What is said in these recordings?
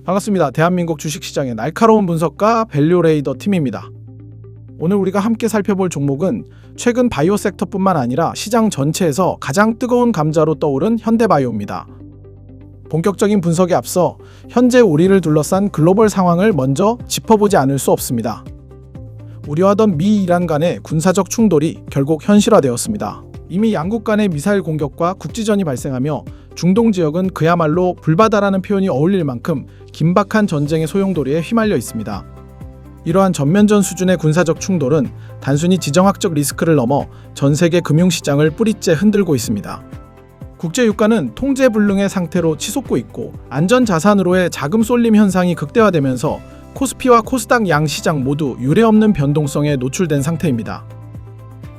반갑습니다. 대한민국 주식시장의 날카로운 분석가 밸류레이더 팀입니다. 오늘 우리가 함께 살펴볼 종목은 최근 바이오 섹터뿐만 아니라 시장 전체에서 가장 뜨거운 감자로 떠오른 현대바이오입니다. 본격적인 분석에 앞서 현재 우리를 둘러싼 글로벌 상황을 먼저 짚어보지 않을 수 없습니다. 우려하던 미 이란 간의 군사적 충돌이 결국 현실화되었습니다. 이미 양국 간의 미사일 공격과 국지전이 발생하며 중동 지역은 그야말로 불바다라는 표현이 어울릴 만큼 긴박한 전쟁의 소용돌이에 휘말려 있습니다. 이러한 전면전 수준의 군사적 충돌은 단순히 지정학적 리스크를 넘어 전 세계 금융시장을 뿌리째 흔들고 있습니다. 국제유가는 통제불능의 상태로 치솟고 있고 안전자산으로의 자금 쏠림 현상이 극대화되면서 코스피와 코스닥 양 시장 모두 유례없는 변동성에 노출된 상태입니다.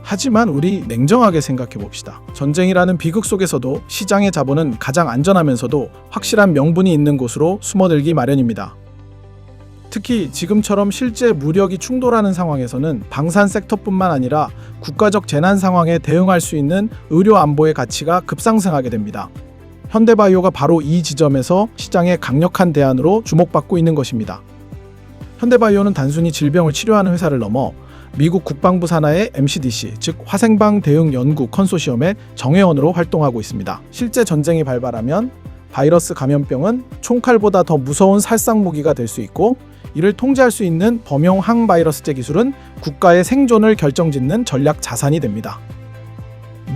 하지만 우리 냉정하게 생각해 봅시다. 전쟁이라는 비극 속에서도 시장의 자본은 가장 안전하면서도 확실한 명분이 있는 곳으로 숨어들기 마련입니다. 특히 지금처럼 실제 무력이 충돌하는 상황에서는 방산 섹터뿐만 아니라 국가적 재난 상황에 대응할 수 있는 의료 안보의 가치가 급상승하게 됩니다. 현대바이오가 바로 이 지점에서 시장의 강력한 대안으로 주목받고 있는 것입니다. 현대바이오는 단순히 질병을 치료하는 회사를 넘어 미국 국방부 산하의 MCDC, 즉 화생방 대응 연구 컨소시엄의 정회원으로 활동하고 있습니다. 실제 전쟁이 발발하면 바이러스 감염병은 총칼보다 더 무서운 살상 무기가 될 수 있고, 이를 통제할 수 있는 범용 항바이러스제 기술은 국가의 생존을 결정짓는 전략 자산이 됩니다.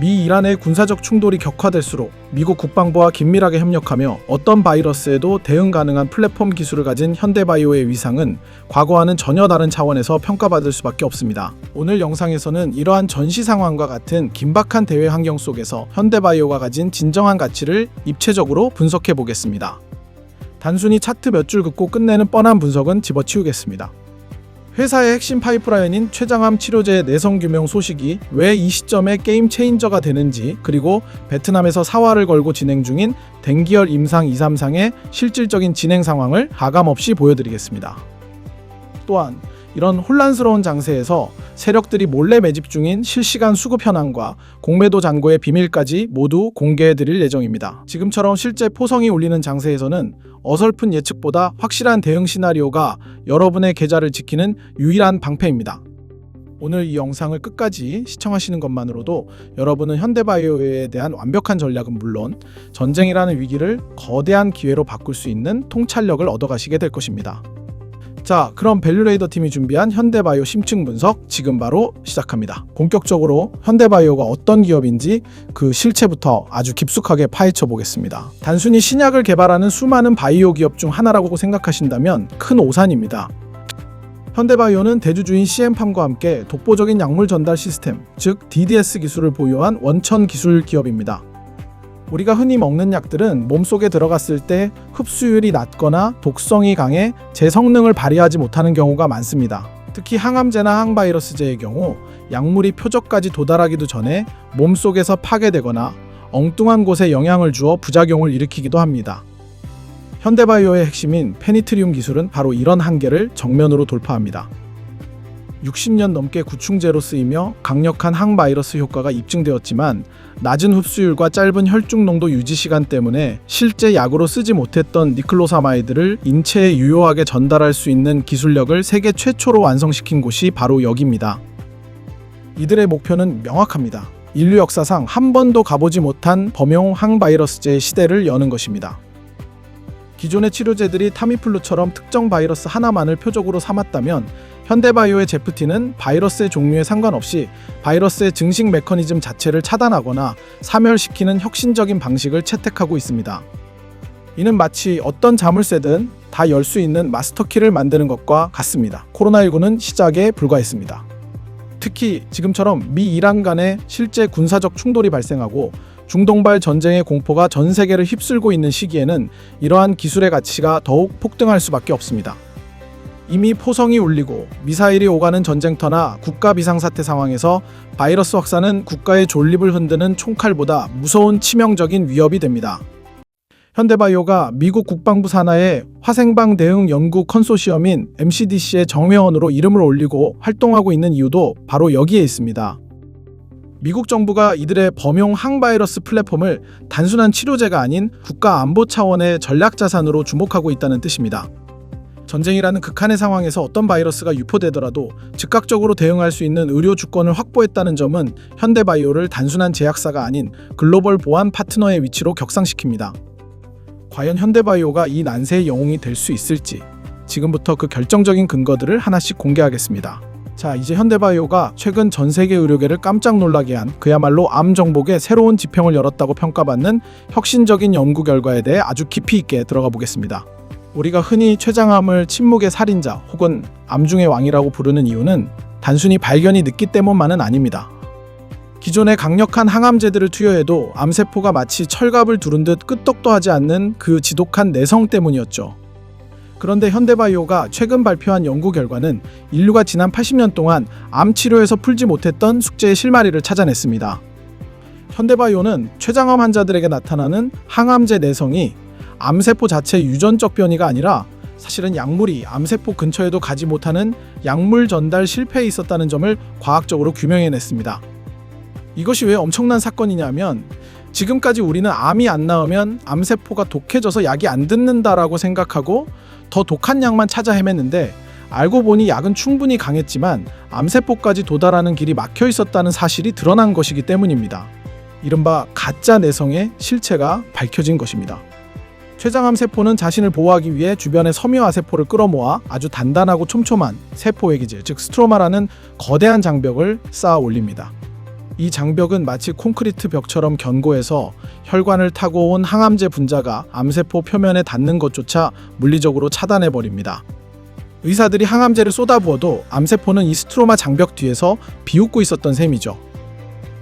미 이란의 군사적 충돌이 격화될수록 미국 국방부와 긴밀하게 협력하며 어떤 바이러스에도 대응 가능한 플랫폼 기술을 가진 현대바이오의 위상은 과거와는 전혀 다른 차원에서 평가받을 수밖에 없습니다. 오늘 영상에서는 이러한 전시 상황과 같은 긴박한 대외 환경 속에서 현대바이오가 가진 진정한 가치를 입체적으로 분석해 보겠습니다. 단순히 차트 몇 줄 긋고 끝내는 뻔한 분석은 집어치우겠습니다. 회사의 핵심 파이프라인인 췌장암 치료제의 내성 규명 소식이 왜 이 시점에 게임 체인저가 되는지, 그리고 베트남에서 사활을 걸고 진행 중인 댕기열 임상 233의 실질적인 진행 상황을 가감없이 보여드리겠습니다. 또한 이런 혼란스러운 장세에서 세력들이 몰래 매집 중인 실시간 수급 현황과 공매도 잔고의 비밀까지 모두 공개해드릴 예정입니다. 지금처럼 실제 포성이 울리는 장세에서는 어설픈 예측보다 확실한 대응 시나리오가 여러분의 계좌를 지키는 유일한 방패입니다. 오늘 이 영상을 끝까지 시청하시는 것만으로도 여러분은 현대바이오에 대한 완벽한 전략은 물론 전쟁이라는 위기를 거대한 기회로 바꿀 수 있는 통찰력을 얻어가시게 될 것입니다. 자, 그럼 밸류레이더 팀이 준비한 현대바이오 심층 분석 지금 바로 시작합니다. 본격적으로 현대바이오가 어떤 기업인지 그 실체부터 아주 깊숙하게 파헤쳐 보겠습니다. 단순히 신약을 개발하는 수많은 바이오 기업 중 하나라고 생각하신다면 큰 오산입니다. 현대바이오는 대주주인 CM팜과 함께 독보적인 약물 전달 시스템, 즉 DDS 기술을 보유한 원천 기술 기업입니다. 우리가 흔히 먹는 약들은 몸속에 들어갔을 때 흡수율이 낮거나 독성이 강해 제 성능을 발휘하지 못하는 경우가 많습니다. 특히 항암제나 항바이러스제의 경우 약물이 표적까지 도달하기도 전에 몸속에서 파괴되거나 엉뚱한 곳에 영향을 주어 부작용을 일으키기도 합니다. 현대바이오의 핵심인 페니트리움 기술은 바로 이런 한계를 정면으로 돌파합니다. 60년 넘게 구충제로 쓰이며 강력한 항바이러스 효과가 입증되었지만 낮은 흡수율과 짧은 혈중 농도 유지 시간 때문에 실제 약으로 쓰지 못했던 니클로사마이드를 인체에 유효하게 전달할 수 있는 기술력을 세계 최초로 완성시킨 곳이 바로 여기입니다. 이들의 목표는 명확합니다. 인류 역사상 한 번도 가보지 못한 범용 항바이러스제의 시대를 여는 것입니다. 기존의 치료제들이 타미플루처럼 특정 바이러스 하나만을 표적으로 삼았다면 현대바이오의 제프티는 바이러스의 종류에 상관없이 바이러스의 증식 메커니즘 자체를 차단하거나 사멸시키는 혁신적인 방식을 채택하고 있습니다. 이는 마치 어떤 자물쇠든 다 열 수 있는 마스터키를 만드는 것과 같습니다. 코로나19는 시작에 불과했습니다. 특히 지금처럼 미 이란 간의 실제 군사적 충돌이 발생하고 중동발 전쟁의 공포가 전 세계를 휩쓸고 있는 시기에는 이러한 기술의 가치가 더욱 폭등할 수밖에 없습니다. 이미 포성이 울리고 미사일이 오가는 전쟁터나 국가 비상사태 상황에서 바이러스 확산은 국가의 존립을 흔드는 총칼보다 무서운 치명적인 위협이 됩니다. 현대바이오가 미국 국방부 산하의 화생방 대응 연구 컨소시엄인 MCDC의 정회원으로 이름을 올리고 활동하고 있는 이유도 바로 여기에 있습니다. 미국 정부가 이들의 범용 항바이러스 플랫폼을 단순한 치료제가 아닌 국가 안보 차원의 전략 자산으로 주목하고 있다는 뜻입니다. 전쟁이라는 극한의 상황에서 어떤 바이러스가 유포되더라도 즉각적으로 대응할 수 있는 의료 주권을 확보했다는 점은 현대바이오를 단순한 제약사가 아닌 글로벌 보안 파트너의 위치로 격상시킵니다. 과연 현대바이오가 이 난세의 영웅이 될 수 있을지 지금부터 그 결정적인 근거들을 하나씩 공개하겠습니다. 자, 이제 현대바이오가 최근 전 세계 의료계를 깜짝 놀라게 한 그야말로 암 정복의 새로운 지평을 열었다고 평가받는 혁신적인 연구 결과에 대해 아주 깊이 있게 들어가 보겠습니다. 우리가 흔히 췌장암을 침묵의 살인자 혹은 암중의 왕이라고 부르는 이유는 단순히 발견이 늦기 때문만은 아닙니다. 기존의 강력한 항암제들을 투여해도 암세포가 마치 철갑을 두른 듯 끄떡도 하지 않는 그 지독한 내성 때문이었죠. 그런데 현대바이오가 최근 발표한 연구 결과는 인류가 지난 80년 동안 암 치료에서 풀지 못했던 숙제의 실마리를 찾아냈습니다. 현대바이오는 췌장암 환자들에게 나타나는 항암제 내성이 암세포 자체의 유전적 변이가 아니라 사실은 약물이 암세포 근처에도 가지 못하는 약물 전달 실패에 있었다는 점을 과학적으로 규명해냈습니다. 이것이 왜 엄청난 사건이냐면 지금까지 우리는 암이 안 나으면 암세포가 독해져서 약이 안 듣는다라고 생각하고 더 독한 약만 찾아 헤맸는데 알고 보니 약은 충분히 강했지만 암세포까지 도달하는 길이 막혀 있었다는 사실이 드러난 것이기 때문입니다. 이른바 가짜 내성의 실체가 밝혀진 것입니다. 췌장암 세포는 자신을 보호하기 위해 주변의 섬유화 세포를 끌어모아 아주 단단하고 촘촘한 세포 외기질, 즉 스트로마라는 거대한 장벽을 쌓아 올립니다. 이 장벽은 마치 콘크리트 벽처럼 견고해서 혈관을 타고 온 항암제 분자가 암세포 표면에 닿는 것조차 물리적으로 차단해버립니다. 의사들이 항암제를 쏟아부어도 암세포는 이 스트로마 장벽 뒤에서 비웃고 있었던 셈이죠.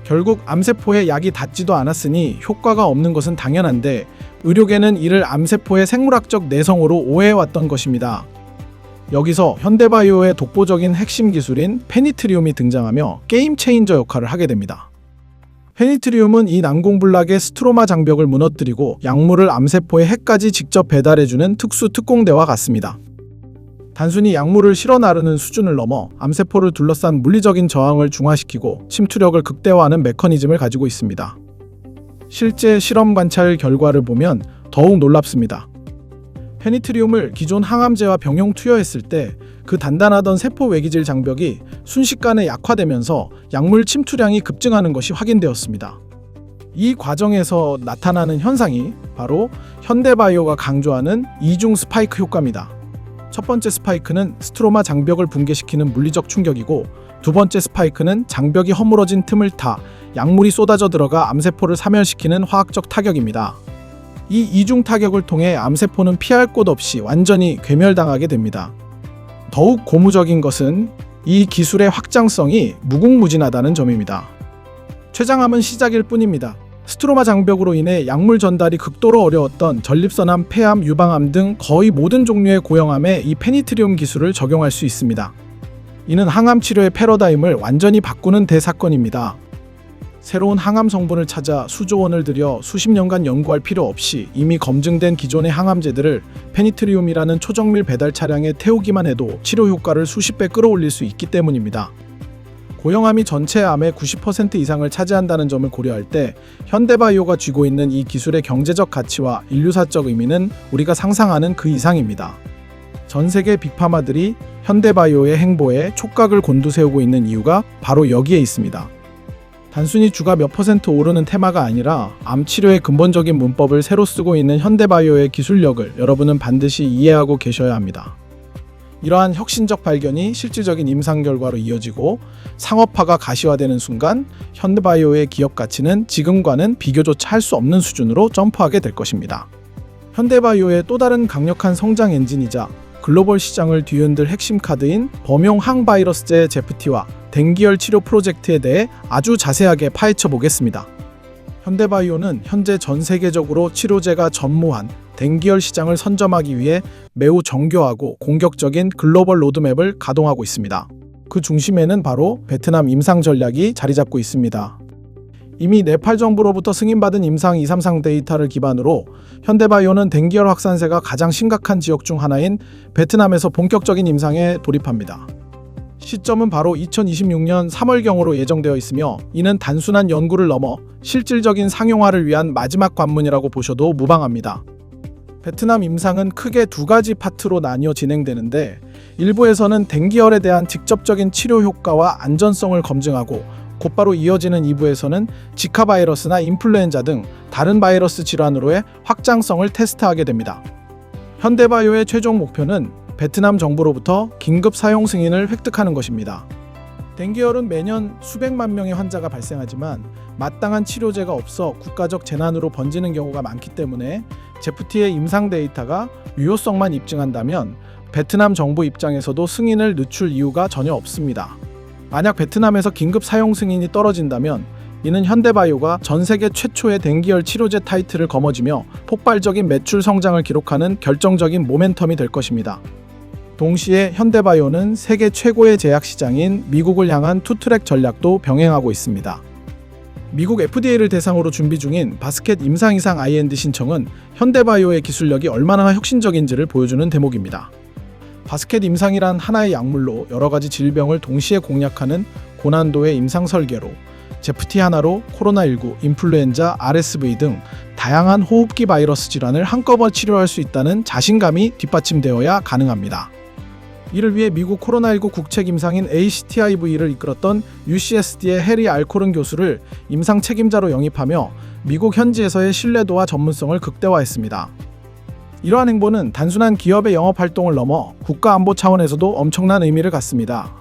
결국 암세포에 약이 닿지도 않았으니 효과가 없는 것은 당연한데 의료계는 이를 암세포의 생물학적 내성으로 오해해왔던 것입니다. 여기서 현대바이오의 독보적인 핵심 기술인 페니트리움이 등장하며 게임 체인저 역할을 하게 됩니다. 페니트리움은 이 난공불락의 스트로마 장벽을 무너뜨리고 약물을 암세포의 핵까지 직접 배달해주는 특수 특공대와 같습니다. 단순히 약물을 실어 나르는 수준을 넘어 암세포를 둘러싼 물리적인 저항을 중화시키고 침투력을 극대화하는 메커니즘을 가지고 있습니다. 실제 실험 관찰 결과를 보면 더욱 놀랍습니다. 페니트리움을 기존 항암제와 병용 투여했을 때 그 단단하던 세포 외기질 장벽이 순식간에 약화되면서 약물 침투량이 급증하는 것이 확인되었습니다. 이 과정에서 나타나는 현상이 바로 현대바이오가 강조하는 이중 스파이크 효과입니다. 첫 번째 스파이크는 스트로마 장벽을 붕괴시키는 물리적 충격이고 두 번째 스파이크는 장벽이 허물어진 틈을 타 약물이 쏟아져 들어가 암세포를 사멸시키는 화학적 타격입니다. 이 이중 타격을 통해 암세포는 피할 곳 없이 완전히 괴멸당하게 됩니다. 더욱 고무적인 것은 이 기술의 확장성이 무궁무진하다는 점입니다. 췌장암은 시작일 뿐입니다. 스트로마 장벽으로 인해 약물 전달이 극도로 어려웠던 전립선암, 폐암, 유방암 등 거의 모든 종류의 고형암에 이 페니트리움 기술을 적용할 수 있습니다. 이는 항암 치료의 패러다임을 완전히 바꾸는 대사건입니다. 새로운 항암 성분을 찾아 수조 원을 들여 수십 년간 연구할 필요 없이 이미 검증된 기존의 항암제들을 페니트리움이라는 초정밀 배달 차량에 태우기만 해도 치료 효과를 수십 배 끌어올릴 수 있기 때문입니다. 고형암이 전체 암의 90% 이상을 차지한다는 점을 고려할 때 현대바이오가 쥐고 있는 이 기술의 경제적 가치와 인류사적 의미는 우리가 상상하는 그 이상입니다. 전 세계 빅파마들이 현대바이오의 행보에 촉각을 곤두세우고 있는 이유가 바로 여기에 있습니다. 단순히 주가 몇 % 오르는 테마가 아니라 암 치료의 근본적인 문법을 새로 쓰고 있는 현대바이오의 기술력을 여러분은 반드시 이해하고 계셔야 합니다. 이러한 혁신적 발견이 실질적인 임상 결과로 이어지고 상업화가 가시화되는 순간 현대바이오의 기업 가치는 지금과는 비교조차 할 수 없는 수준으로 점프하게 될 것입니다. 현대바이오의 또 다른 강력한 성장 엔진이자 글로벌 시장을 뒤흔들 핵심 카드인 범용 항바이러스제 제프티와 댕기열 치료 프로젝트에 대해 아주 자세하게 파헤쳐 보겠습니다. 현대바이오는 현재 전 세계적으로 치료제가 전무한 댕기열 시장을 선점하기 위해 매우 정교하고 공격적인 글로벌 로드맵을 가동하고 있습니다. 그 중심에는 바로 베트남 임상 전략이 자리 잡고 있습니다. 이미 네팔 정부로부터 승인받은 임상 233 데이터를 기반으로 현대바이오는 댕기열 확산세가 가장 심각한 지역 중 하나인 베트남에서 본격적인 임상에 돌입합니다. 시점은 바로 2026년 3월경으로 예정되어 있으며 이는 단순한 연구를 넘어 실질적인 상용화를 위한 마지막 관문이라고 보셔도 무방합니다. 베트남 임상은 크게 두 가지 파트로 나뉘어 진행되는데 일부에서는 댕기열에 대한 직접적인 치료 효과와 안전성을 검증하고 곧바로 이어지는 2부에서는 지카 바이러스나 인플루엔자 등 다른 바이러스 질환으로의 확장성을 테스트하게 됩니다. 현대바이오의 최종 목표는 베트남 정부로부터 긴급 사용 승인을 획득하는 것입니다. 댕기열은 매년 수백만 명의 환자가 발생하지만 마땅한 치료제가 없어 국가적 재난으로 번지는 경우가 많기 때문에 제프티의 임상 데이터가 유효성만 입증한다면 베트남 정부 입장에서도 승인을 늦출 이유가 전혀 없습니다. 만약 베트남에서 긴급 사용 승인이 떨어진다면 이는 현대바이오가 전 세계 최초의 댕기열 치료제 타이틀을 거머쥐며 폭발적인 매출 성장을 기록하는 결정적인 모멘텀이 될 것입니다. 동시에 현대바이오는 세계 최고의 제약 시장인 미국을 향한 투트랙 전략도 병행하고 있습니다. 미국 FDA를 대상으로 준비 중인 바스켓 임상 이상 IND 신청은 현대바이오의 기술력이 얼마나 혁신적인지를 보여주는 대목입니다. 바스켓 임상이란 하나의 약물로 여러 가지 질병을 동시에 공략하는 고난도의 임상 설계로 제프티 하나로 코로나19, 인플루엔자, RSV 등 다양한 호흡기 바이러스 질환을 한꺼번에 치료할 수 있다는 자신감이 뒷받침되어야 가능합니다. 이를 위해 미국 코로나19 국책 임상인 ACTIV를 이끌었던 UCSD의 해리 알코른 교수를 임상 책임자로 영입하며 미국 현지에서의 신뢰도와 전문성을 극대화했습니다. 이러한 행보는 단순한 기업의 영업 활동을 넘어 국가 안보 차원에서도 엄청난 의미를 갖습니다.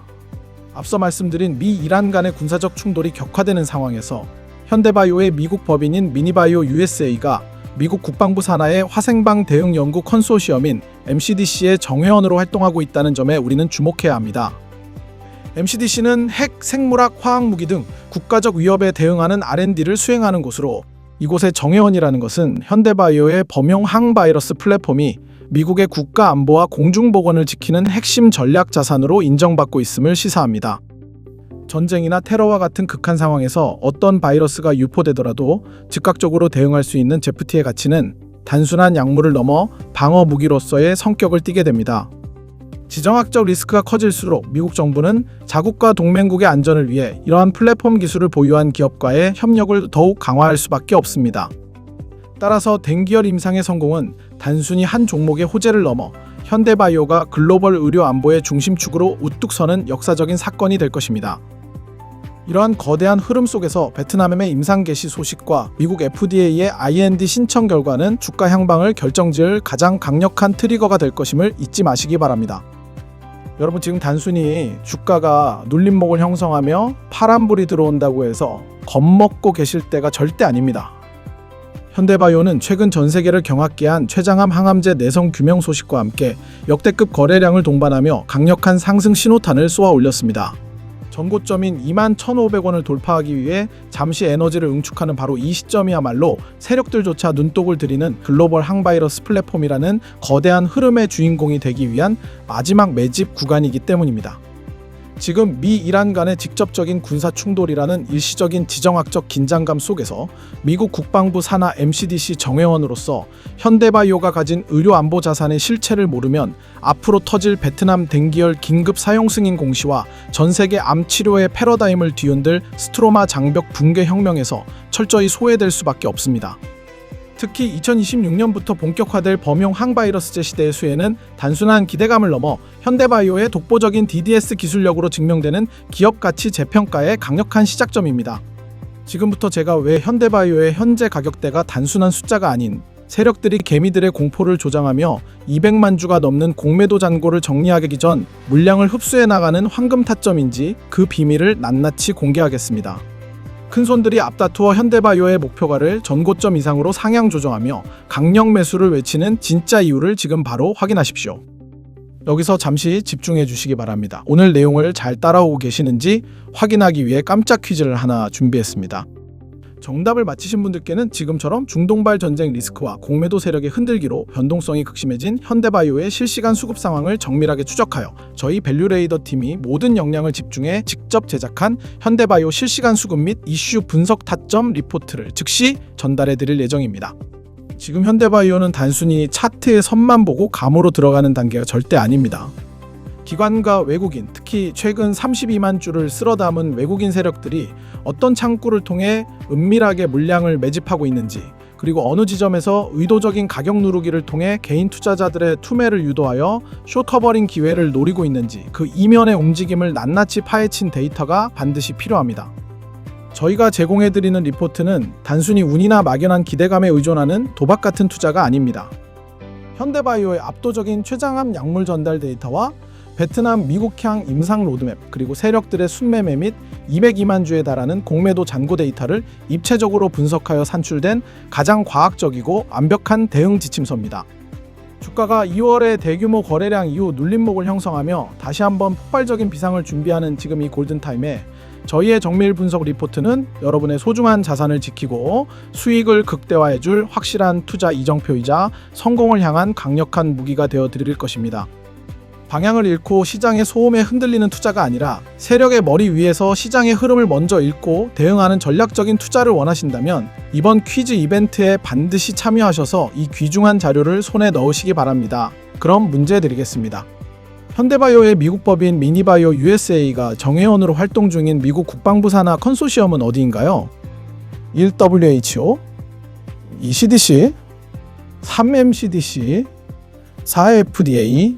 앞서 말씀드린 미 이란 간의 군사적 충돌이 격화되는 상황에서 현대바이오의 미국 법인인 미니바이오 USA가 미국 국방부 산하의 화생방 대응 연구 컨소시엄인 MCDC의 정회원으로 활동하고 있다는 점에 우리는 주목해야 합니다. MCDC는 핵, 생물학, 화학무기 등 국가적 위협에 대응하는 R&D를 수행하는 곳으로 이곳의 정회원이라는 것은 현대바이오의 범용 항바이러스 플랫폼이 미국의 국가 안보와 공중보건을 지키는 핵심 전략 자산으로 인정받고 있음을 시사합니다. 전쟁이나 테러와 같은 극한 상황에서 어떤 바이러스가 유포되더라도 즉각적으로 대응할 수 있는 제프티의 가치는 단순한 약물을 넘어 방어 무기로서의 성격을 띠게 됩니다. 지정학적 리스크가 커질수록 미국 정부는 자국과 동맹국의 안전을 위해 이러한 플랫폼 기술을 보유한 기업과의 협력을 더욱 강화할 수밖에 없습니다. 따라서 댕기열 임상의 성공은 단순히 한 종목의 호재를 넘어 현대바이오가 글로벌 의료 안보의 중심축으로 우뚝 서는 역사적인 사건이 될 것입니다. 이러한 거대한 흐름 속에서 베트남의 임상 개시 소식과 미국 FDA의 IND 신청 결과는 주가 향방을 결정지을 가장 강력한 트리거가 될 것임을 잊지 마시기 바랍니다. 여러분, 지금 단순히 주가가 눌림목을 형성하며 파란불이 들어온다고 해서 겁먹고 계실 때가 절대 아닙니다. 현대바이오는 최근 전 세계를 경악케 한 췌장암 항암제 내성 규명 소식과 함께 역대급 거래량을 동반하며 강력한 상승 신호탄을 쏘아 올렸습니다. 전고점인 21,500원을 돌파하기 위해 잠시 에너지를 응축하는 바로 이 시점이야말로 세력들조차 눈독을 들이는 글로벌 항바이러스 플랫폼이라는 거대한 흐름의 주인공이 되기 위한 마지막 매집 구간이기 때문입니다. 지금 미 이란 간의 직접적인 군사 충돌이라는 일시적인 지정학적 긴장감 속에서 미국 국방부 산하 MCDC 정회원으로서 현대바이오가 가진 의료 안보 자산의 실체를 모르면 앞으로 터질 베트남 댕기열 긴급 사용 승인 공시와 전 세계 암 치료의 패러다임을 뒤흔들 스트로마 장벽 붕괴 혁명에서 철저히 소외될 수밖에 없습니다. 특히 2026년부터 본격화될 범용 항바이러스제 시대의 수혜는 단순한 기대감을 넘어 현대바이오의 독보적인 DDS 기술력으로 증명되는 기업 가치 재평가의 강력한 시작점입니다. 지금부터 제가 왜 현대바이오의 현재 가격대가 단순한 숫자가 아닌 세력들이 개미들의 공포를 조장하며 200만 주가 넘는 공매도 잔고를 정리하기 전 물량을 흡수해 나가는 황금 타점인지 그 비밀을 낱낱이 공개하겠습니다. 큰손들이 앞다투어 현대바이오의 목표가를 전고점 이상으로 상향 조정하며 강력 매수를 외치는 진짜 이유를 지금 바로 확인하십시오. 여기서 잠시 집중해 주시기 바랍니다. 오늘 내용을 잘 따라오고 계시는지 확인하기 위해 깜짝 퀴즈를 하나 준비했습니다. 정답을 맞히신 분들께는 지금처럼 중동발 전쟁 리스크와 공매도 세력의 흔들기로 변동성이 극심해진 현대바이오의 실시간 수급 상황을 정밀하게 추적하여 저희 밸류레이더 팀이 모든 역량을 집중해 직접 제작한 현대바이오 실시간 수급 및 이슈 분석 타점 리포트를 즉시 전달해 드릴 예정입니다. 지금 현대바이오는 단순히 차트의 선만 보고 감으로 들어가는 단계가 절대 아닙니다. 기관과 외국인, 특히 최근 32만 주를 쓸어 담은 외국인 세력들이 어떤 창구를 통해 은밀하게 물량을 매집하고 있는지, 그리고 어느 지점에서 의도적인 가격 누르기를 통해 개인 투자자들의 투매를 유도하여 숏커버링 기회를 노리고 있는지 그 이면의 움직임을 낱낱이 파헤친 데이터가 반드시 필요합니다. 저희가 제공해드리는 리포트는 단순히 운이나 막연한 기대감에 의존하는 도박 같은 투자가 아닙니다. 현대바이오의 압도적인 최장암 약물 전달 데이터와 베트남 미국향 임상 로드맵, 그리고 세력들의 순매매 및 202만 주에 달하는 공매도 잔고 데이터를 입체적으로 분석하여 산출된 가장 과학적이고 완벽한 대응 지침서입니다. 주가가 2월의 대규모 거래량 이후 눌림목을 형성하며 다시 한번 폭발적인 비상을 준비하는 지금 이 골든타임에 저희의 정밀 분석 리포트는 여러분의 소중한 자산을 지키고 수익을 극대화해줄 확실한 투자 이정표이자 성공을 향한 강력한 무기가 되어 드릴 것입니다. 방향을 잃고 시장의 소음에 흔들리는 투자가 아니라 세력의 머리 위에서 시장의 흐름을 먼저 읽고 대응하는 전략적인 투자를 원하신다면 이번 퀴즈 이벤트에 반드시 참여하셔서 이 귀중한 자료를 손에 넣으시기 바랍니다. 그럼 문제 드리겠습니다. 현대바이오의 미국 법인 미니바이오 USA가 정회원으로 활동 중인 미국 국방부 산하 컨소시엄은 어디인가요? 1. WHO, 2. CDC, 3. MCDC, 4. FDA.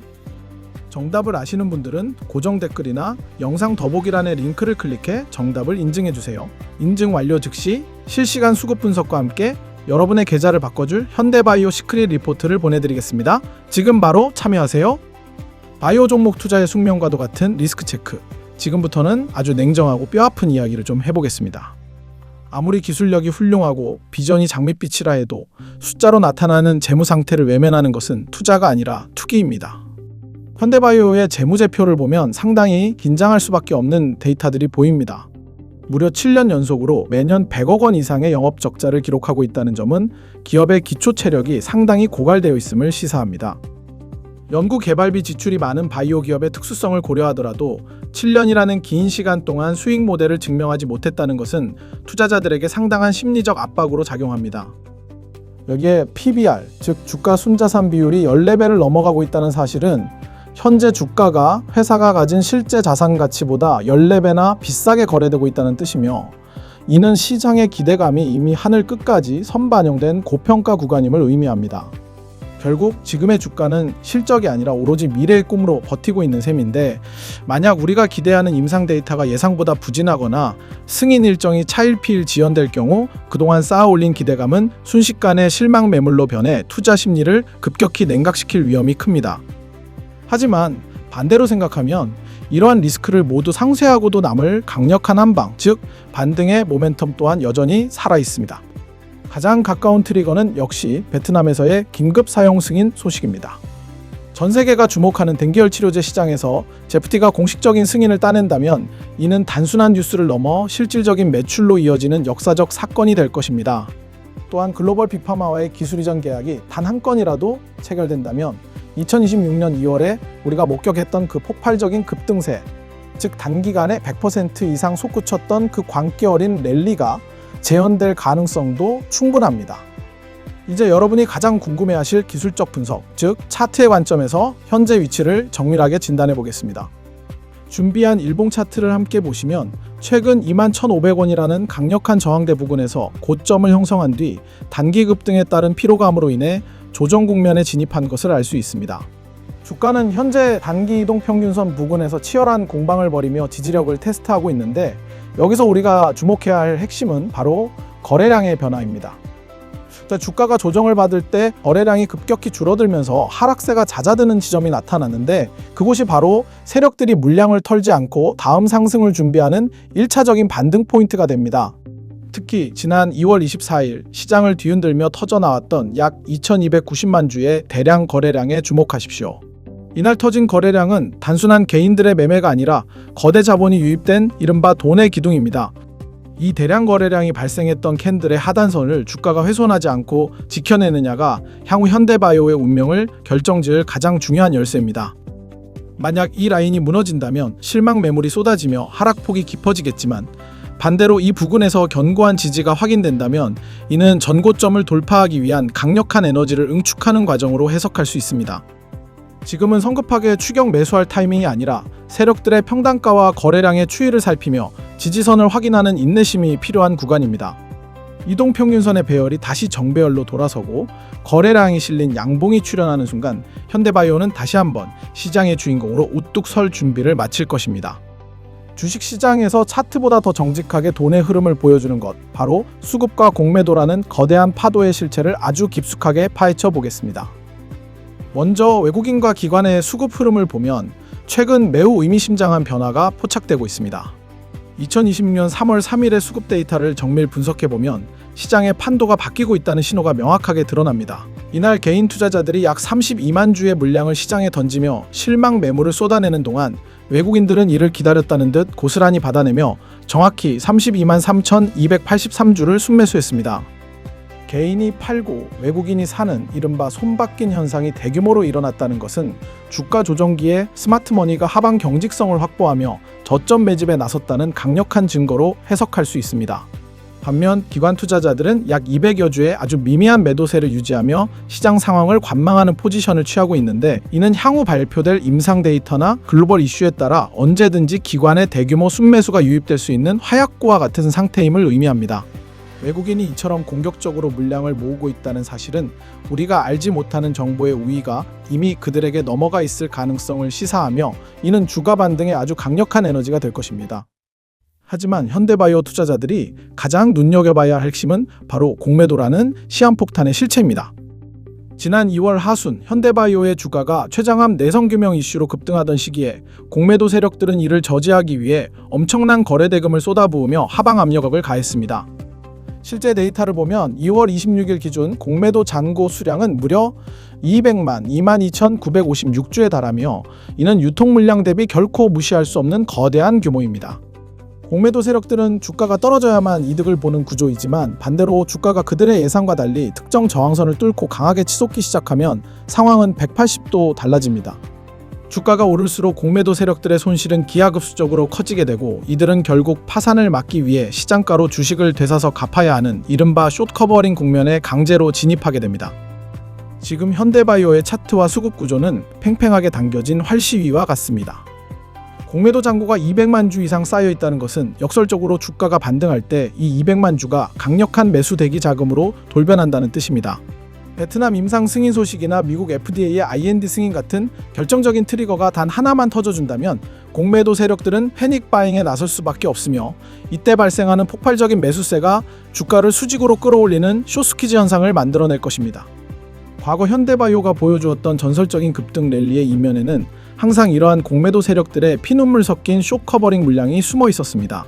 정답을 아시는 분들은 고정 댓글이나 영상 더보기란의 링크를 클릭해 정답을 인증해주세요. 인증 완료 즉시 실시간 수급 분석과 함께 여러분의 계좌를 바꿔줄 현대바이오 시크릿 리포트를 보내드리겠습니다. 지금 바로 참여하세요. 바이오 종목 투자의 숙명과도 같은 리스크 체크. 지금부터는 아주 냉정하고 뼈아픈 이야기를 좀 해보겠습니다. 아무리 기술력이 훌륭하고 비전이 장밋빛이라 해도 숫자로 나타나는 재무 상태를 외면하는 것은 투자가 아니라 투기입니다. 현대바이오의 재무제표를 보면 상당히 긴장할 수밖에 없는 데이터들이 보입니다. 무려 7년 연속으로 매년 100억 원 이상의 영업 적자를 기록하고 있다는 점은 기업의 기초 체력이 상당히 고갈되어 있음을 시사합니다. 연구 개발비 지출이 많은 바이오 기업의 특수성을 고려하더라도 7년이라는 긴 시간 동안 수익 모델을 증명하지 못했다는 것은 투자자들에게 상당한 심리적 압박으로 작용합니다. 여기에 PBR, 즉 주가 순자산 비율이 14배를 넘어가고 있다는 사실은 현재 주가가 회사가 가진 실제 자산 가치보다 14배나 비싸게 거래되고 있다는 뜻이며, 이는 시장의 기대감이 이미 하늘 끝까지 선반영된 고평가 구간임을 의미합니다. 결국 지금의 주가는 실적이 아니라 오로지 미래의 꿈으로 버티고 있는 셈인데, 만약 우리가 기대하는 임상 데이터가 예상보다 부진하거나 승인 일정이 차일피일 지연될 경우 그동안 쌓아올린 기대감은 순식간에 실망 매물로 변해 투자 심리를 급격히 냉각시킬 위험이 큽니다. 하지만 반대로 생각하면 이러한 리스크를 모두 상쇄하고도 남을 강력한 한방, 즉 반등의 모멘텀 또한 여전히 살아있습니다. 가장 가까운 트리거는 역시 베트남에서의 긴급 사용 승인 소식입니다. 전 세계가 주목하는 댕기열 치료제 시장에서 제프티가 공식적인 승인을 따낸다면 이는 단순한 뉴스를 넘어 실질적인 매출로 이어지는 역사적 사건이 될 것입니다. 또한 글로벌 빅파마와의 기술 이전 계약이 단 한 건이라도 체결된다면 2026년 2월에 우리가 목격했던 그 폭발적인 급등세, 즉 단기간에 100% 이상 솟구쳤던 그 광기 어린 랠리가 재현될 가능성도 충분합니다. 이제 여러분이 가장 궁금해하실 기술적 분석, 즉 차트의 관점에서 현재 위치를 정밀하게 진단해 보겠습니다. 준비한 일봉 차트를 함께 보시면 최근 21,500원이라는 강력한 저항대 부근에서 고점을 형성한 뒤 단기 급등에 따른 피로감으로 인해 조정 국면에 진입한 것을 알 수 있습니다. 주가는 현재 단기 이동 평균선 부근에서 치열한 공방을 벌이며 지지력을 테스트하고 있는데, 여기서 우리가 주목해야 할 핵심은 바로 거래량의 변화입니다. 주가가 조정을 받을 때 거래량이 급격히 줄어들면서 하락세가 잦아드는 지점이 나타났는데, 그곳이 바로 세력들이 물량을 털지 않고 다음 상승을 준비하는 1차적인 반등 포인트가 됩니다. 특히 지난 2월 24일 시장을 뒤흔들며 터져나왔던 약 2290만 주의 대량 거래량에 주목하십시오. 이날 터진 거래량은 단순한 개인들의 매매가 아니라 거대 자본이 유입된 이른바 돈의 기둥입니다. 이 대량 거래량이 발생했던 캔들의 하단선을 주가가 훼손하지 않고 지켜내느냐가 향후 현대바이오의 운명을 결정지을 가장 중요한 열쇠입니다. 만약 이 라인이 무너진다면 실망 매물이 쏟아지며 하락폭이 깊어지겠지만, 반대로 이 부근에서 견고한 지지가 확인된다면 이는 전고점을 돌파하기 위한 강력한 에너지를 응축하는 과정으로 해석할 수 있습니다. 지금은 성급하게 추격 매수할 타이밍이 아니라 세력들의 평단가와 거래량의 추이를 살피며 지지선을 확인하는 인내심이 필요한 구간입니다. 이동평균선의 배열이 다시 정배열로 돌아서고 거래량이 실린 양봉이 출현하는 순간 현대바이오는 다시 한번 시장의 주인공으로 우뚝 설 준비를 마칠 것입니다. 주식시장에서 차트보다 더 정직하게 돈의 흐름을 보여주는 것, 바로 수급과 공매도라는 거대한 파도의 실체를 아주 깊숙하게 파헤쳐 보겠습니다. 먼저 외국인과 기관의 수급 흐름을 보면 최근 매우 의미심장한 변화가 포착되고 있습니다. 2026년 3월 3일의 수급 데이터를 정밀 분석해보면 시장의 판도가 바뀌고 있다는 신호가 명확하게 드러납니다. 이날 개인 투자자들이 약 32만 주의 물량을 시장에 던지며 실망 매물을 쏟아내는 동안 외국인들은 이를 기다렸다는 듯 고스란히 받아내며 정확히 32만 3,283주를 순매수했습니다. 개인이 팔고 외국인이 사는 이른바 손바뀐 현상이 대규모로 일어났다는 것은 주가 조정기에 스마트머니가 하방 경직성을 확보하며 저점 매집에 나섰다는 강력한 증거로 해석할 수 있습니다. 반면 기관 투자자들은 약 200여 주의 아주 미미한 매도세를 유지하며 시장 상황을 관망하는 포지션을 취하고 있는데, 이는 향후 발표될 임상 데이터나 글로벌 이슈에 따라 언제든지 기관의 대규모 순매수가 유입될 수 있는 화약고와 같은 상태임을 의미합니다. 외국인이 이처럼 공격적으로 물량을 모으고 있다는 사실은 우리가 알지 못하는 정보의 우위가 이미 그들에게 넘어가 있을 가능성을 시사하며, 이는 주가 반등에 아주 강력한 에너지가 될 것입니다. 하지만 현대바이오 투자자들이 가장 눈여겨봐야 할 핵심은 바로 공매도라는 시한폭탄의 실체입니다. 지난 2월 하순 현대바이오의 주가가 최장암 내성규명 이슈로 급등하던 시기에 공매도 세력들은 이를 저지하기 위해 엄청난 거래 대금을 쏟아부으며 하방 압력을 가했습니다. 실제 데이터를 보면 2월 26일 기준 공매도 잔고 수량은 무려 22,956주에 달하며, 이는 유통 물량 대비 결코 무시할 수 없는 거대한 규모입니다. 공매도 세력들은 주가가 떨어져야만 이득을 보는 구조이지만, 반대로 주가가 그들의 예상과 달리 특정 저항선을 뚫고 강하게 치솟기 시작하면 상황은 180도 달라집니다. 주가가 오를수록 공매도 세력들의 손실은 기하급수적으로 커지게 되고, 이들은 결국 파산을 막기 위해 시장가로 주식을 되사서 갚아야 하는 이른바 숏커버링 국면에 강제로 진입하게 됩니다. 지금 현대바이오의 차트와 수급 구조는 팽팽하게 당겨진 활시위와 같습니다. 공매도 잔고가 200만 주 이상 쌓여 있다는 것은 역설적으로 주가가 반등할 때 이 200만 주가 강력한 매수 대기 자금으로 돌변한다는 뜻입니다. 베트남 임상 승인 소식이나 미국 FDA의 IND 승인 같은 결정적인 트리거가 단 하나만 터져준다면 공매도 세력들은 패닉 바잉에 나설 수밖에 없으며, 이때 발생하는 폭발적인 매수세가 주가를 수직으로 끌어올리는 숏스퀴즈 현상을 만들어낼 것입니다. 과거 현대바이오가 보여주었던 전설적인 급등 랠리의 이면에는 항상 이러한 공매도 세력들의 피눈물 섞인 숏커버링 물량이 숨어 있었습니다.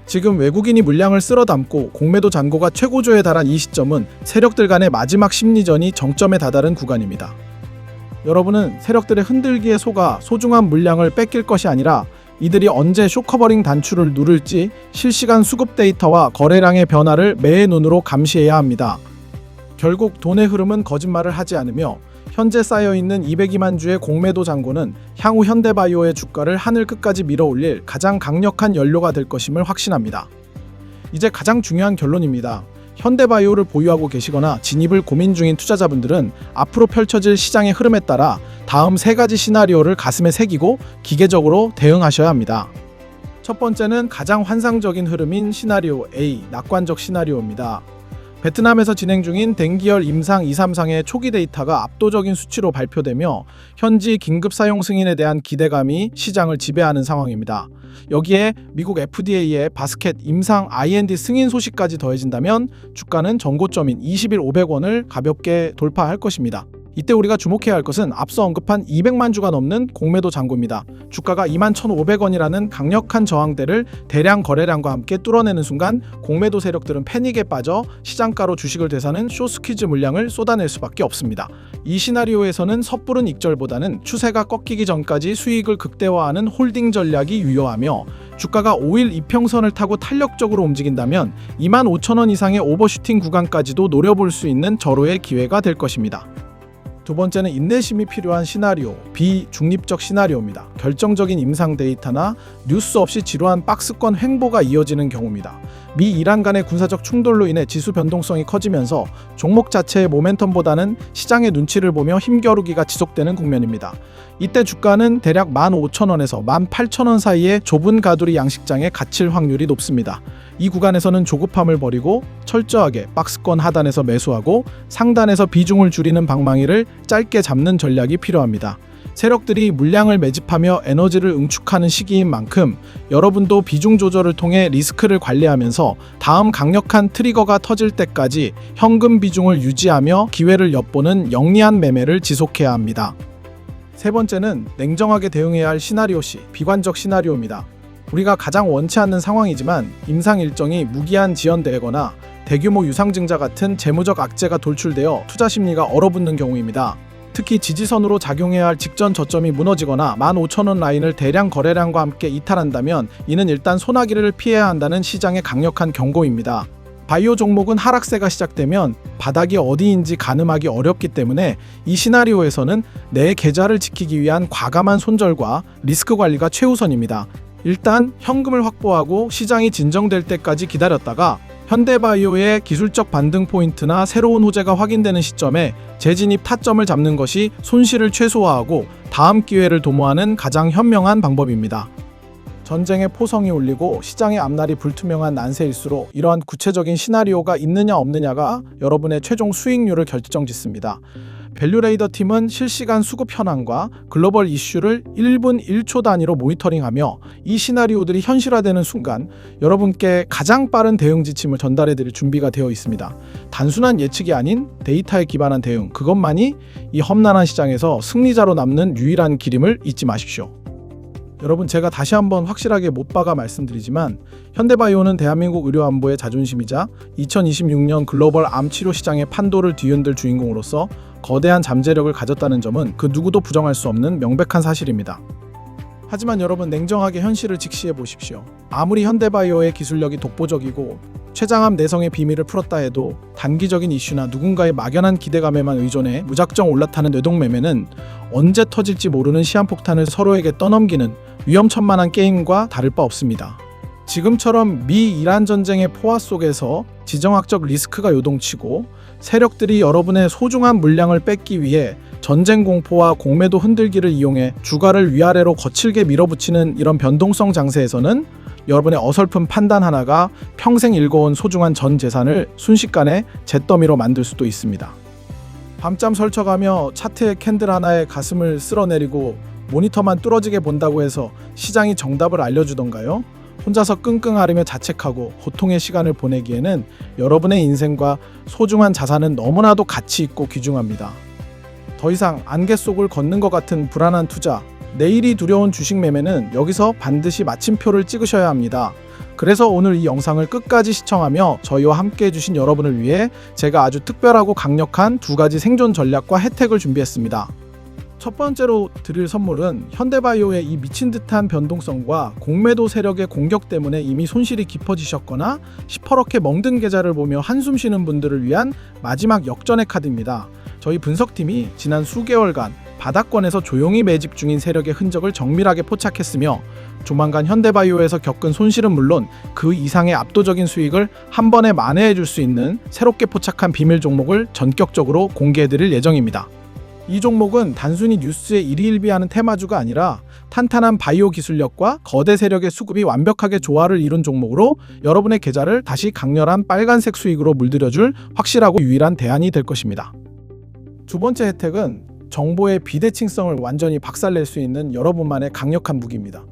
지금 외국인이 물량을 쓸어 담고 공매도 잔고가 최고조에 달한 이 시점은 세력들 간의 마지막 심리전이 정점에 다다른 구간입니다. 여러분은 세력들의 흔들기에 속아 소중한 물량을 뺏길 것이 아니라 이들이 언제 숏커버링 단추를 누를지 실시간 수급 데이터와 거래량의 변화를 매의 눈으로 감시해야 합니다. 결국 돈의 흐름은 거짓말을 하지 않으며, 현재 쌓여있는 202만 주의 공매도 잔고는 향후 현대바이오의 주가를 하늘 끝까지 밀어올릴 가장 강력한 연료가 될 것임을 확신합니다. 이제 가장 중요한 결론입니다. 현대바이오를 보유하고 계시거나 진입을 고민 중인 투자자분들은 앞으로 펼쳐질 시장의 흐름에 따라 다음 3가지 시나리오를 가슴에 새기고 기계적으로 대응하셔야 합니다. 첫 번째는 가장 환상적인 흐름인 시나리오 A, 낙관적 시나리오입니다. 베트남에서 진행 중인 댕기열 임상 2, 3상의 초기 데이터가 압도적인 수치로 발표되며 현지 긴급 사용 승인에 대한 기대감이 시장을 지배하는 상황입니다. 여기에 미국 FDA의 바스켓 임상 IND 승인 소식까지 더해진다면 주가는 전고점인 20일 500원을 가볍게 돌파할 것입니다. 이때 우리가 주목해야 할 것은 앞서 언급한 200만 주가 넘는 공매도 잔고입니다. 주가가 21,500원이라는 강력한 저항대를 대량 거래량과 함께 뚫어내는 순간 공매도 세력들은 패닉에 빠져 시장가로 주식을 되사는 숏스퀴즈 물량을 쏟아낼 수밖에 없습니다. 이 시나리오에서는 섣부른 익절보다는 추세가 꺾이기 전까지 수익을 극대화하는 홀딩 전략이 유효하며, 주가가 5일 이평선을 타고 탄력적으로 움직인다면 25,000원 이상의 오버슈팅 구간까지도 노려볼 수 있는 절호의 기회가 될 것입니다. 두 번째는 인내심이 필요한 시나리오, 비중립적 시나리오입니다. 결정적인 임상 데이터나 뉴스 없이 지루한 박스권 횡보가 이어지는 경우입니다. 미 이란 간의 군사적 충돌로 인해 지수 변동성이 커지면서 종목 자체의 모멘텀보다는 시장의 눈치를 보며 힘겨루기가 지속되는 국면입니다. 이때 주가는 대략 15,000원에서 18,000원 사이의 좁은 가두리 양식장에 갇힐 확률이 높습니다. 이 구간에서는 조급함을 버리고 철저하게 박스권 하단에서 매수하고 상단에서 비중을 줄이는 방망이를 짧게 잡는 전략이 필요합니다. 세력들이 물량을 매집하며 에너지를 응축하는 시기인 만큼 여러분도 비중 조절을 통해 리스크를 관리하면서 다음 강력한 트리거가 터질 때까지 현금 비중을 유지하며 기회를 엿보는 영리한 매매를 지속해야 합니다. 세 번째는 냉정하게 대응해야 할 시나리오시, 비관적 시나리오입니다. 우리가 가장 원치 않는 상황이지만 임상 일정이 무기한 지연되거나 대규모 유상증자 같은 재무적 악재가 돌출되어 투자 심리가 얼어붙는 경우입니다. 특히 지지선으로 작용해야 할 직전 저점이 무너지거나 15,000원 라인을 대량 거래량과 함께 이탈한다면 이는 일단 소나기를 피해야 한다는 시장의 강력한 경고입니다. 바이오 종목은 하락세가 시작되면 바닥이 어디인지 가늠하기 어렵기 때문에 이 시나리오에서는 내 계좌를 지키기 위한 과감한 손절과 리스크 관리가 최우선입니다. 일단 현금을 확보하고 시장이 진정될 때까지 기다렸다가 현대바이오의 기술적 반등 포인트나 새로운 호재가 확인되는 시점에 재진입 타점을 잡는 것이 손실을 최소화하고 다음 기회를 도모하는 가장 현명한 방법입니다. 전쟁의 포성이 울리고 시장의 앞날이 불투명한 난세일수록 이러한 구체적인 시나리오가 있느냐 없느냐가 여러분의 최종 수익률을 결정짓습니다. 밸류레이더 팀은 실시간 수급 현황과 글로벌 이슈를 1분 1초 단위로 모니터링하며 이 시나리오들이 현실화되는 순간 여러분께 가장 빠른 대응 지침을 전달해드릴 준비가 되어 있습니다. 단순한 예측이 아닌 데이터에 기반한 대응, 그것만이 이 험난한 시장에서 승리자로 남는 유일한 길임을 잊지 마십시오. 여러분, 제가 다시 한번 확실하게 못 박아 말씀드리지만 현대바이오는 대한민국 의료안보의 자존심이자 2026년 글로벌 암 치료 시장의 판도를 뒤흔들 주인공으로서 거대한 잠재력을 가졌다는 점은 그 누구도 부정할 수 없는 명백한 사실입니다. 하지만 여러분, 냉정하게 현실을 직시해 보십시오. 아무리 현대바이오의 기술력이 독보적이고 췌장암 내성의 비밀을 풀었다 해도 단기적인 이슈나 누군가의 막연한 기대감에만 의존해 무작정 올라타는 뇌동매매는 언제 터질지 모르는 시한폭탄을 서로에게 떠넘기는 위험천만한 게임과 다를 바 없습니다. 지금처럼 미-이란 전쟁의 포화 속에서 지정학적 리스크가 요동치고 세력들이 여러분의 소중한 물량을 뺏기 위해 전쟁 공포와 공매도 흔들기를 이용해 주가를 위아래로 거칠게 밀어붙이는 이런 변동성 장세에서는 여러분의 어설픈 판단 하나가 평생 일궈온 소중한 전 재산을 순식간에 잿더미로 만들 수도 있습니다. 밤잠 설쳐가며 차트의 캔들 하나에 가슴을 쓸어내리고 모니터만 뚫어지게 본다고 해서 시장이 정답을 알려주던가요? 혼자서 끙끙 앓으며 자책하고 고통의 시간을 보내기에는 여러분의 인생과 소중한 자산은 너무나도 가치 있고 귀중합니다. 더 이상 안개 속을 걷는 것 같은 불안한 투자, 내일이 두려운 주식 매매는 여기서 반드시 마침표를 찍으셔야 합니다. 그래서 오늘 이 영상을 끝까지 시청하며 저희와 함께 해주신 여러분을 위해 제가 아주 특별하고 강력한 두 가지 생존 전략과 혜택을 준비했습니다. 첫 번째로 드릴 선물은 현대바이오의 이 미친 듯한 변동성과 공매도 세력의 공격 때문에 이미 손실이 깊어지셨거나 시퍼렇게 멍든 계좌를 보며 한숨 쉬는 분들을 위한 마지막 역전의 카드입니다. 저희 분석팀이 지난 수개월간 바닥권에서 조용히 매집 중인 세력의 흔적을 정밀하게 포착했으며 조만간 현대바이오에서 겪은 손실은 물론 그 이상의 압도적인 수익을 한 번에 만회해 줄 수 있는 새롭게 포착한 비밀 종목을 전격적으로 공개해드릴 예정입니다. 이 종목은 단순히 뉴스에 일희일비하는 테마주가 아니라 탄탄한 바이오 기술력과 거대 세력의 수급이 완벽하게 조화를 이룬 종목으로 여러분의 계좌를 다시 강렬한 빨간색 수익으로 물들여줄 확실하고 유일한 대안이 될 것입니다. 두 번째 혜택은 정보의 비대칭성을 완전히 박살낼 수 있는 여러분만의 강력한 무기입니다.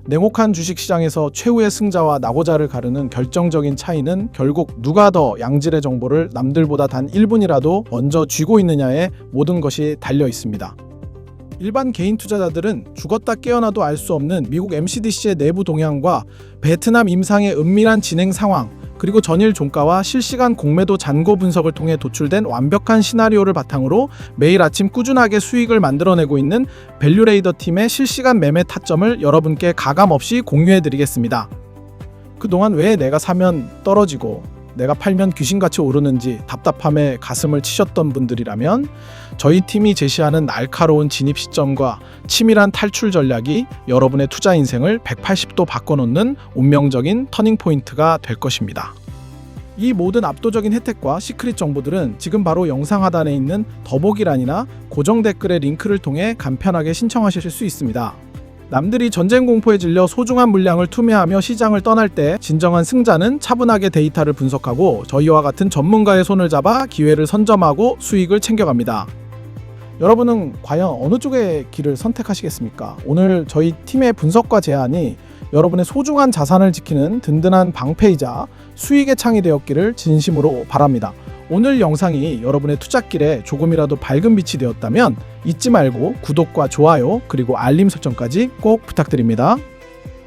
냉혹한 주식시장에서 최후의 승자와 낙오자를 가르는 결정적인 차이는 결국 누가 더 양질의 정보를 남들보다 단 1분이라도 먼저 쥐고 있느냐에 모든 것이 달려 있습니다. 일반 개인 투자자들은 죽었다 깨어나도 알 수 없는 미국 MCDC의 내부 동향과 베트남 임상의 은밀한 진행 상황, 그리고 전일 종가와 실시간 공매도 잔고 분석을 통해 도출된 완벽한 시나리오를 바탕으로 매일 아침 꾸준하게 수익을 만들어내고 있는 밸류레이더 팀의 실시간 매매 타점을 여러분께 가감없이 공유해드리겠습니다. 그동안 왜 내가 사면 떨어지고 내가 팔면 귀신같이 오르는지 답답함에 가슴을 치셨던 분들이라면 저희 팀이 제시하는 날카로운 진입 시점과 치밀한 탈출 전략이 여러분의 투자 인생을 180도 바꿔놓는 운명적인 터닝포인트가 될 것입니다. 이 모든 압도적인 혜택과 시크릿 정보들은 지금 바로 영상 하단에 있는 더보기란이나 고정 댓글의 링크를 통해 간편하게 신청하실 수 있습니다. 남들이 전쟁 공포에 질려 소중한 물량을 투매하며 시장을 떠날 때 진정한 승자는 차분하게 데이터를 분석하고 저희와 같은 전문가의 손을 잡아 기회를 선점하고 수익을 챙겨갑니다. 여러분은 과연 어느 쪽의 길을 선택하시겠습니까? 오늘 저희 팀의 분석과 제안이 여러분의 소중한 자산을 지키는 든든한 방패이자 수익의 창이 되었기를 진심으로 바랍니다. 오늘 영상이 여러분의 투자길에 조금이라도 밝은 빛이 되었다면 잊지 말고 구독과 좋아요 그리고 알림 설정까지 꼭 부탁드립니다.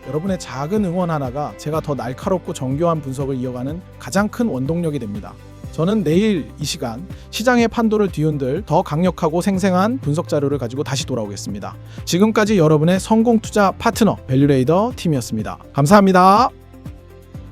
여러분의 작은 응원 하나가 제가 더 날카롭고 정교한 분석을 이어가는 가장 큰 원동력이 됩니다. 저는 내일 이 시간 시장의 판도를 뒤흔들 더 강력하고 생생한 분석 자료를 가지고 다시 돌아오겠습니다. 지금까지 여러분의 성공 투자 파트너 밸류레이더 팀이었습니다. 감사합니다.